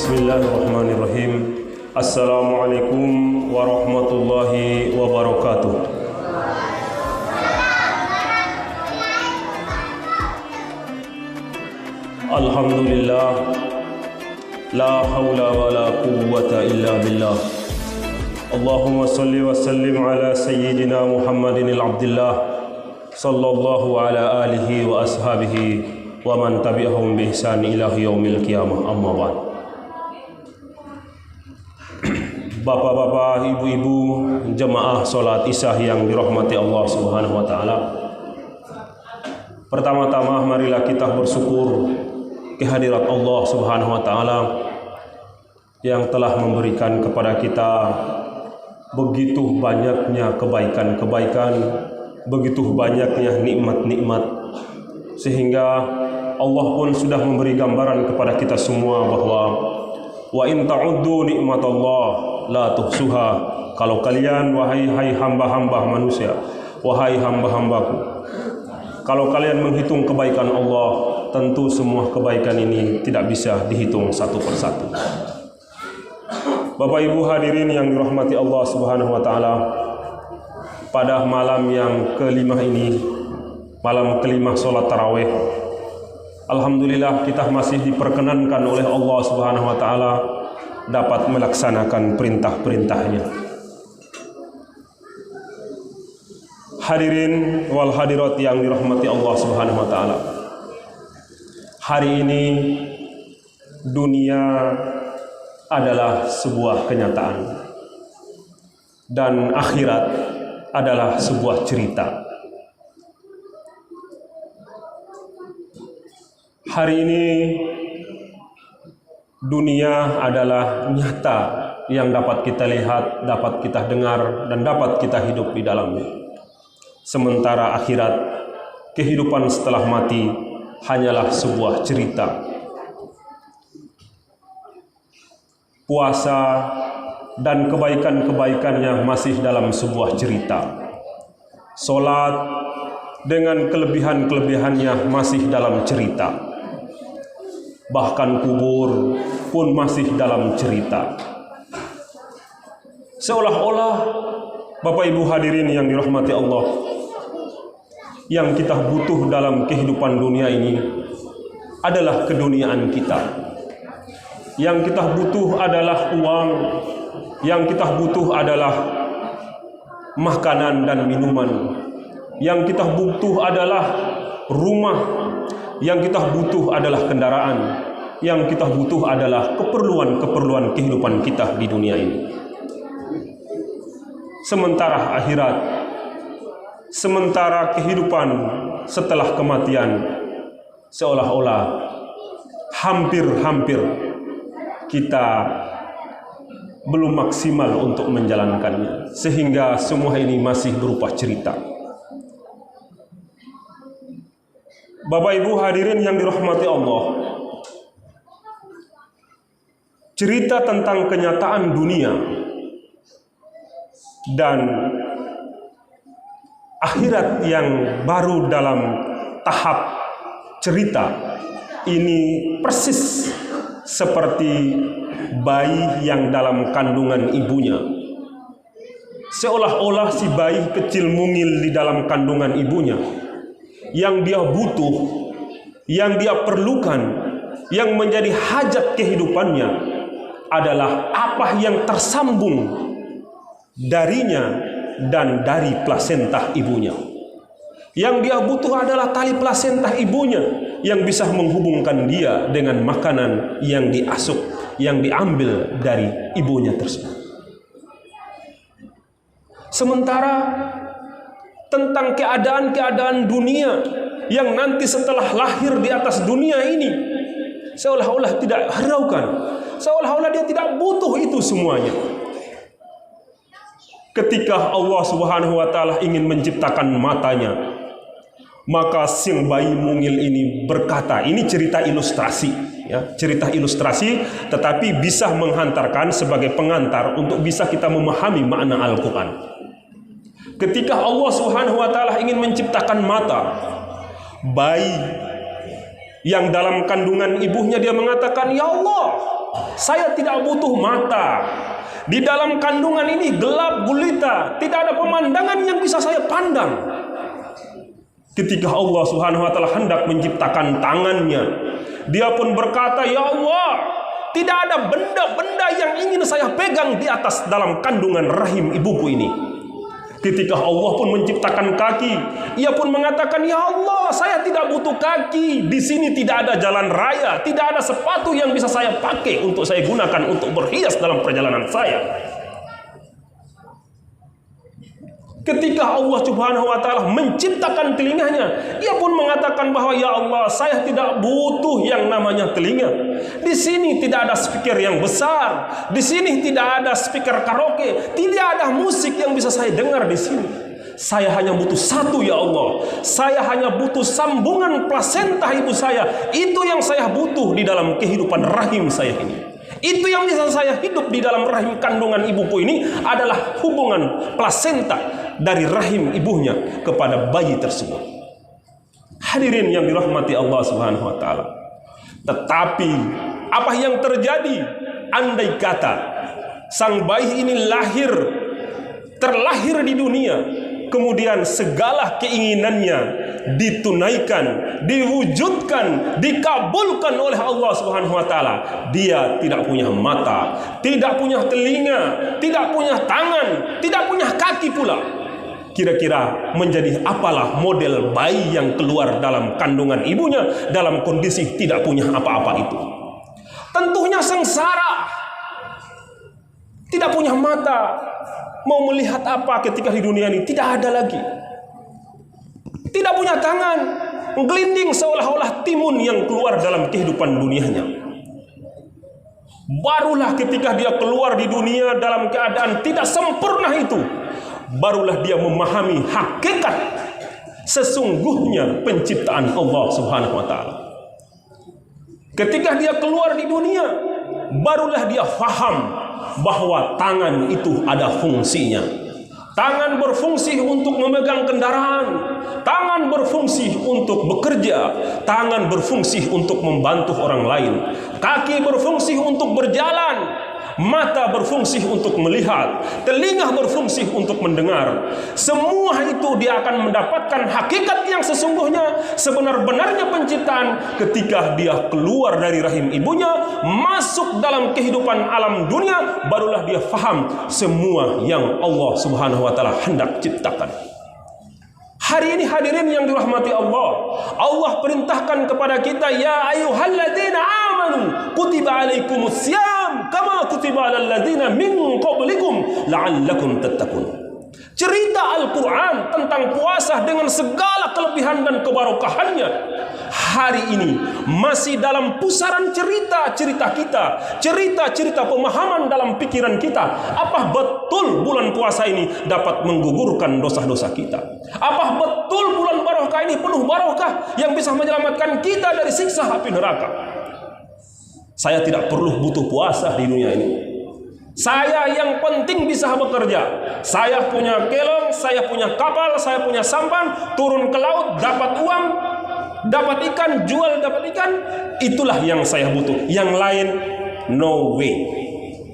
Bismillahirrahmanirrahim. Assalamualaikum warahmatullahi wabarakatuh. Alhamdulillah, la haula wa la quwwata illa billah. Allahumma salli wa sallim ala sayyidina Muhammadin al-Abdillah sallallahu ala alihi wa ashabihi wa man tabi'ahum bi ihsan ila yaumil qiyamah. Amma ba'd. Bapak-bapak, ibu-ibu, jemaah salat Isya yang dirahmati Allah Subhanahu wa taala. Pertama-tama marilah kita bersyukur kehadirat Allah Subhanahu wa taala yang telah memberikan kepada kita begitu banyaknya kebaikan-kebaikan, begitu banyaknya nikmat-nikmat, sehingga Allah pun sudah memberi gambaran kepada kita semua bahwa wa in ta'uddu nikmatallah la tuhsuha. Kalau kalian wahai hamba-hamba manusia, wahai hamba-hambaku, kalau kalian menghitung kebaikan Allah, tentu semua kebaikan ini tidak bisa dihitung satu persatu. Bapak Ibu hadirin yang dirahmati Allah Subhanahu wa taala, pada malam yang kelima ini, malam kelima salat tarawih, alhamdulillah kita masih diperkenankan oleh Allah Subhanahu wa taala dapat melaksanakan perintah-perintahnya. Hadirin wal hadirat yang dirahmati Allah Subhanahu wa taala, hari ini dunia adalah sebuah kenyataan dan akhirat adalah sebuah cerita. Hari ini dunia adalah nyata yang dapat kita lihat, dapat kita dengar, dan dapat kita hidup di dalamnya. Sementara akhirat, kehidupan setelah mati, hanyalah sebuah cerita. Puasa dan kebaikan-kebaikannya masih dalam sebuah cerita. Salat dengan kelebihan-kelebihannya masih dalam cerita. Bahkan kubur pun masih dalam cerita. Seolah-olah Bapak Ibu hadirin yang dirahmati Allah, yang kita butuh dalam kehidupan dunia ini adalah keduniaan kita. Yang kita butuh adalah uang, yang kita butuh adalah makanan dan minuman, yang kita butuh adalah rumah, yang kita butuh adalah kendaraan, yang kita butuh adalah keperluan-keperluan kehidupan kita di dunia ini. Sementara akhirat, sementara kehidupan setelah kematian, seolah-olah hampir-hampir kita belum maksimal untuk menjalankannya, sehingga semua ini masih berupa cerita. Bapak Ibu hadirin yang dirahmati Allah, cerita tentang kenyataan dunia dan akhirat yang baru dalam tahap cerita ini persis seperti bayi yang dalam kandungan ibunya. Seolah-olah si bayi kecil mungil di dalam kandungan ibunya. Yang dia butuh, yang dia perlukan, yang menjadi hajat kehidupannya adalah apa yang tersambung darinya dan dari plasenta ibunya. Yang dia butuh adalah tali plasenta ibunya yang bisa menghubungkan dia dengan makanan yang diasup, yang diambil dari ibunya tersebut. Sementara tentang keadaan-keadaan dunia yang nanti setelah lahir di atas dunia ini, seolah-olah tidak hiraukan, seolah-olah dia tidak butuh itu semuanya. Ketika Allah Subhanahu wa taala ingin menciptakan matanya, maka sang bayi mungil ini berkata, ini cerita ilustrasi, ya, cerita ilustrasi, tetapi bisa menghantarkan sebagai pengantar untuk bisa kita memahami makna Al-Quran. Ketika Allah Subhanahu wa taala ingin menciptakan mata bayi yang dalam kandungan ibunya, dia mengatakan, "Ya Allah, saya tidak butuh mata. Di dalam kandungan ini gelap gulita, tidak ada pemandangan yang bisa saya pandang. Ketika Allah Subhanahu wa taala hendak menciptakan tangannya, dia pun berkata, "Ya Allah, tidak ada benda-benda yang ingin saya pegang di atas dalam kandungan rahim ibuku ini." Ketika Allah pun menciptakan kaki, ia pun mengatakan, "Ya Allah, saya tidak butuh kaki. Di sini tidak ada jalan raya, tidak ada sepatu yang bisa saya pakai untuk saya gunakan untuk berhias dalam perjalanan saya." Ketika Allah Subhanahu wa taala menciptakan telinganya, ia pun mengatakan bahwa, "Ya Allah, saya tidak butuh yang namanya telinga. Di sini tidak ada speaker yang besar, di sini tidak ada speaker karaoke, tidak ada musik yang bisa saya dengar di sini. Saya hanya butuh satu, ya Allah. Saya hanya butuh sambungan plasenta ibu saya. Itu yang saya butuh di dalam kehidupan rahim saya ini. Itu yang bisa saya hidup di dalam rahim kandungan ibuku ini adalah hubungan plasenta dari rahim ibunya kepada bayi tersebut." Hadirin yang dirahmati Allah Subhanahu wa taala. Tetapi apa yang terjadi andai kata sang bayi ini terlahir di dunia, kemudian segala keinginannya ditunaikan, diwujudkan, dikabulkan oleh Allah Subhanahu wa taala. Dia tidak punya mata, tidak punya telinga, tidak punya tangan, tidak punya kaki pula. Kira-kira menjadi apalah model bayi yang keluar dalam kandungan ibunya dalam kondisi tidak punya apa-apa itu? Tentunya sengsara. Tidak punya mata, mau melihat apa ketika di dunia ini? Tidak ada lagi. Tidak punya tangan, menggelinding seolah-olah timun yang keluar dalam kehidupan dunianya. Barulah ketika dia keluar di dunia dalam keadaan tidak sempurna itu, barulah dia memahami hakikat sesungguhnya penciptaan Allah Subhanahu wa taala. Ketika dia keluar di dunia, barulah dia faham bahwa tangan itu ada fungsinya. Tangan berfungsi untuk memegang kendaraan, tangan berfungsi untuk bekerja, tangan berfungsi untuk membantu orang lain, kaki berfungsi untuk berjalan, mata berfungsi untuk melihat, telinga berfungsi untuk mendengar. Semua itu dia akan mendapatkan hakikat yang sesungguhnya, sebenar-benarnya penciptaan ketika dia keluar dari rahim ibunya, masuk dalam kehidupan alam dunia, barulah dia faham semua yang Allah Subhanahu wa taala hendak ciptakan. Hari ini hadirin yang dirahmati Allah, Allah perintahkan kepada kita, "Ya ayyuhalladzina amanu kutiba alaikumusiyam kama kutiba alal ladzina min qablikum la'allakum tattaqun." Cerita Al-Quran tentang puasa dengan segala kelebihan dan kebarokahannya hari ini masih dalam pusaran cerita-cerita kita, cerita-cerita pemahaman dalam pikiran kita. Apa betul bulan puasa ini dapat menggugurkan dosa-dosa kita? Apa betul bulan barokah ini penuh barokah yang bisa menyelamatkan kita dari siksa api neraka? Saya tidak perlu butuh puasa di dunia ini. Saya yang penting bisa bekerja. Saya punya kelong, saya punya kapal, saya punya sampan, turun ke laut, dapat uang, dapat ikan, jual dapat ikan. Itulah yang saya butuh. Yang lain, no way.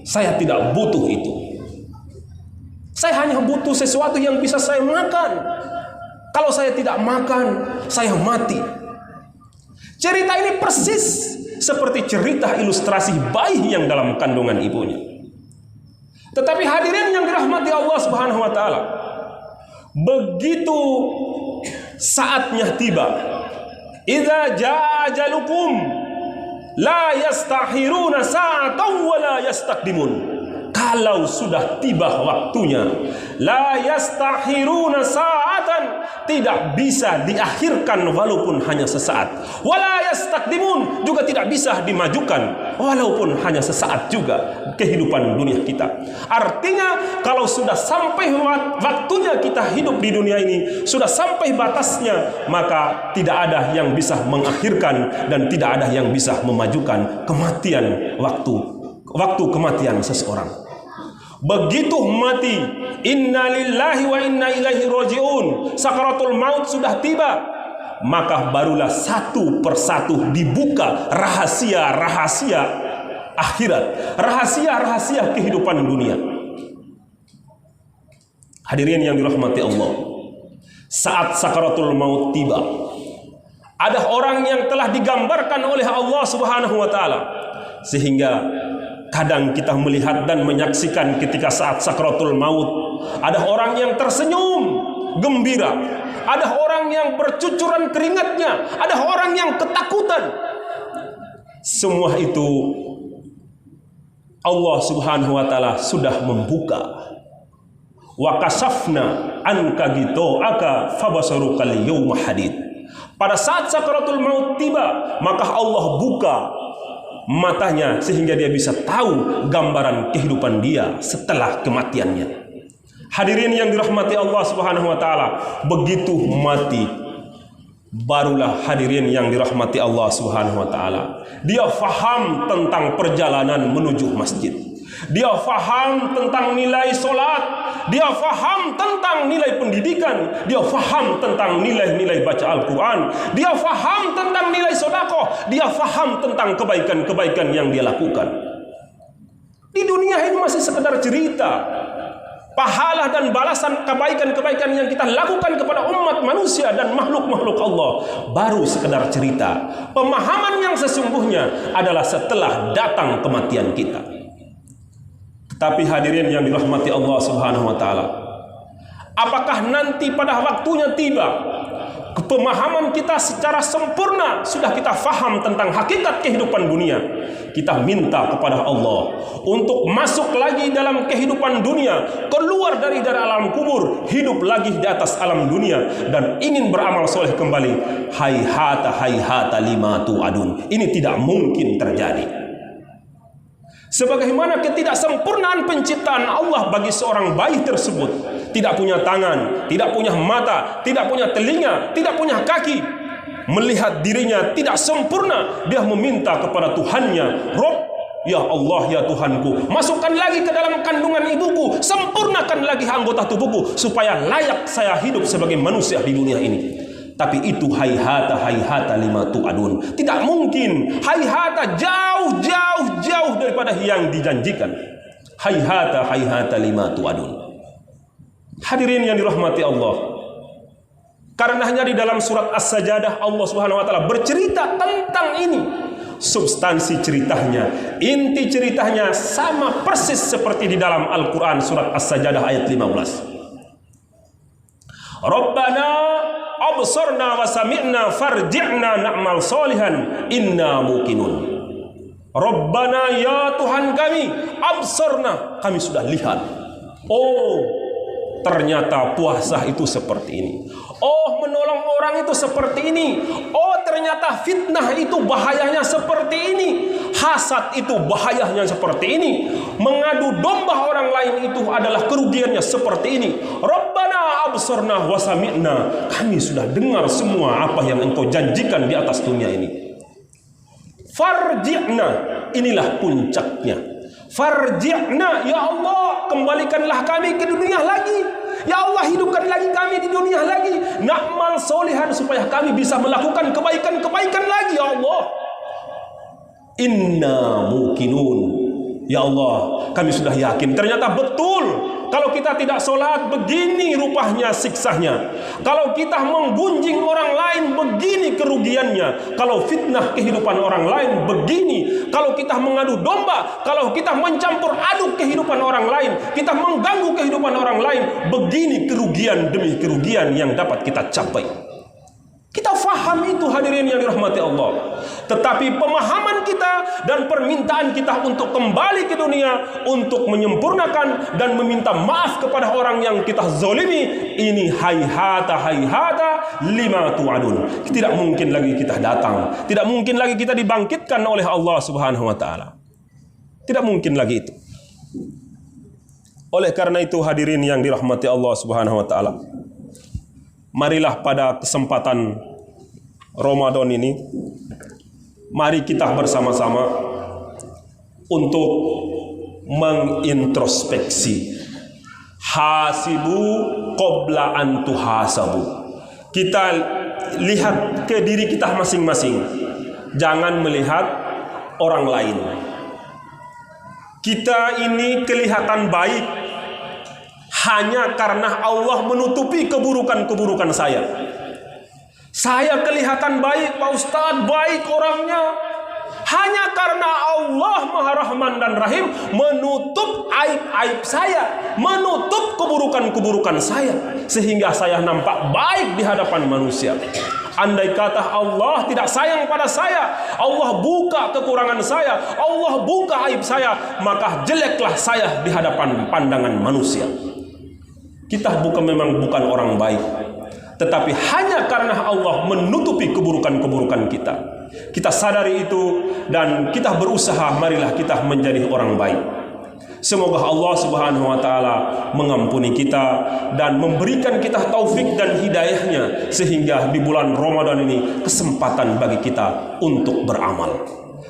Saya tidak butuh itu. Saya hanya butuh sesuatu yang bisa saya makan. Kalau saya tidak makan, saya mati. Cerita ini persis seperti cerita ilustrasi bayi yang dalam kandungan ibunya. Tetapi hadirin yang dirahmati Allah Subhanahu wa taala, begitu saatnya tiba, idza jaa ajalukum la yastakhiruna sa'atan wa la yastaqdimun. Kalau sudah tiba waktunya, la yastakhiruna sa'atan, tidak bisa diakhirkan walaupun hanya sesaat. Wala yastaqdimun, juga tidak bisa dimajukan walaupun hanya sesaat juga kehidupan dunia kita. Artinya kalau sudah sampai waktunya kita hidup di dunia ini, sudah sampai batasnya, maka tidak ada yang bisa mengakhirkan dan tidak ada yang bisa memajukan kematian waktu kematian seseorang. Begitu mati, inna lillahi wa inna ilaihi raji'un, sakaratul maut sudah tiba, maka barulah satu persatu dibuka rahasia-rahasia akhirat, rahasia-rahasia kehidupan dunia. Hadirin yang dirahmati Allah, saat sakaratul maut tiba, ada orang yang telah digambarkan oleh Allah Subhanahu wa taala, sehingga kadang kita melihat dan menyaksikan ketika saat sakaratul maut ada orang yang tersenyum gembira, ada orang yang bercucuran keringatnya, ada orang yang ketakutan. Semua itu Allah Subhanahu wa taala sudah membuka. Wa kasafna anka ghita'aka fabasarukal yawma hadid. Pada saat sakaratul maut tiba, maka Allah buka matanya sehingga dia bisa tahu gambaran kehidupan dia setelah kematiannya. Hadirin yang dirahmati Allah Subhanahu wa taala, begitu mati barulah hadirin yang dirahmati Allah Subhanahu wa taala, dia faham tentang perjalanan menuju masjid. Dia faham tentang nilai solat, dia faham tentang nilai pendidikan, dia faham tentang nilai-nilai baca Al-Quran, dia faham tentang nilai sedekah, dia faham tentang kebaikan-kebaikan yang dia lakukan. Di dunia ini masih sekedar cerita. Pahala dan balasan kebaikan-kebaikan yang kita lakukan kepada umat manusia dan makhluk-makhluk Allah baru sekedar cerita. Pemahaman yang sesungguhnya adalah setelah datang kematian kita. Tapi hadirin yang dirahmati Allah Subhanahu wa taala, apakah nanti pada waktunya tiba pemahaman kita secara sempurna sudah kita faham tentang hakikat kehidupan dunia, kita minta kepada Allah untuk masuk lagi dalam kehidupan dunia, keluar dari alam kubur, hidup lagi di atas alam dunia dan ingin beramal soleh kembali. Hayhata lima tu'adun. Ini tidak mungkin terjadi. Sebagaimana ketidaksempurnaan penciptaan Allah bagi seorang bayi tersebut, tidak punya tangan, tidak punya mata, tidak punya telinga, tidak punya kaki, melihat dirinya tidak sempurna, dia meminta kepada Tuhannya, Rob, ya Allah, ya Tuhanku, masukkan lagi ke dalam kandungan ibuku, sempurnakan lagi anggota tubuhku supaya layak saya hidup sebagai manusia di dunia ini. Tapi itu hayhata lima tu'adun. Tidak mungkin. Hayhata jauh daripada yang dijanjikan. Hayhata lima tu'adun. Hadirin yang dirahmati Allah, karenanya di dalam surat As-Sajdah Allah Subhanahu wa taala bercerita tentang ini. Substansi ceritanya, inti ceritanya sama persis seperti di dalam Al-Quran surat As-Sajdah ayat 15. Rabbana absarna wa sami'na farji'na na'mal solihan inna muqinun. Rabbana, ya Tuhan kami, absarna, kami sudah lihat. Oh, ternyata puasa itu seperti ini. Oh, menolong orang itu seperti ini. Oh, ternyata fitnah itu bahayanya seperti ini. Hasad itu bahayanya seperti ini. Mengadu domba orang lain itu adalah kerugiannya seperti ini. Rabbana absarna wa sami'na, kami sudah dengar semua apa yang engkau janjikan di atas dunia ini. Farji'na, inilah puncaknya. Farji'na, ya Allah, kembalikanlah kami ke dunia lagi. Ya Allah, hidupkan lagi kami di dunia lagi. Na'mal solihan, supaya kami bisa melakukan kebaikan-kebaikan lagi, ya Allah. Inna muqinun, ya Allah, kami sudah yakin. Ternyata betul. Kalau kita tidak sholat, begini rupanya siksanya. Kalau kita menggunjing orang lain, begini kerugiannya. Kalau fitnah kehidupan orang lain, begini. Kalau kita mengadu domba, kalau kita mencampur aduk kehidupan orang lain, kita mengganggu kehidupan orang lain, begini kerugian demi kerugian yang dapat kita capai. Kita faham itu, hadirin yang dirahmati Allah. Tetapi pemahaman kita dan permintaan kita untuk kembali ke dunia, untuk menyempurnakan dan meminta maaf kepada orang yang kita zalimi, ini hayhata lima tu'adun. Tidak mungkin lagi kita datang, tidak mungkin lagi kita dibangkitkan oleh Allah Subhanahu wa taala. Tidak mungkin lagi itu. Oleh karena itu, hadirin yang dirahmati Allah Subhanahu wa taala, marilah pada kesempatan Ramadan ini, mari kita bersama-sama untuk mengintrospeksi. Hasibu qabla an tuhasabu. Kita lihat ke diri kita masing-masing. Jangan melihat orang lain. Kita ini kelihatan baik hanya karena Allah menutupi keburukan-keburukan saya. Saya kelihatan baik, Pak Ustadz, baik orangnya, hanya karena Allah Maha Rahman dan Rahim menutup aib-aib saya, menutup keburukan-keburukan saya, sehingga saya nampak baik di hadapan manusia. Andai kata Allah tidak sayang pada saya, Allah buka kekurangan saya, Allah buka aib saya, maka jeleklah saya di hadapan pandangan manusia. Kita memang bukan orang baik, tetapi hanya karena Allah menutupi keburukan-keburukan kita. Kita sadari itu dan kita berusaha, marilah kita menjadi orang baik. Semoga Allah Subhanahu wa taala mengampuni kita dan memberikan kita taufik dan hidayahnya, sehingga di bulan Ramadan ini kesempatan bagi kita untuk beramal,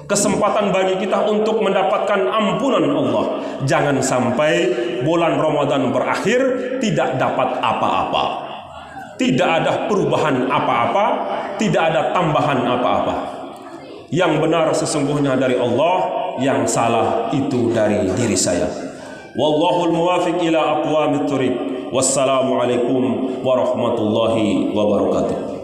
kesempatan bagi kita untuk mendapatkan ampunan Allah. Jangan sampai bulan Ramadan berakhir tidak dapat apa-apa, tidak ada perubahan apa-apa, tidak ada tambahan apa-apa. Yang benar sesungguhnya dari Allah, yang salah itu dari diri saya. Wallahul muwafiq ila aqwamit thoriq. Wassalamualaikum warahmatullahi wabarakatuh.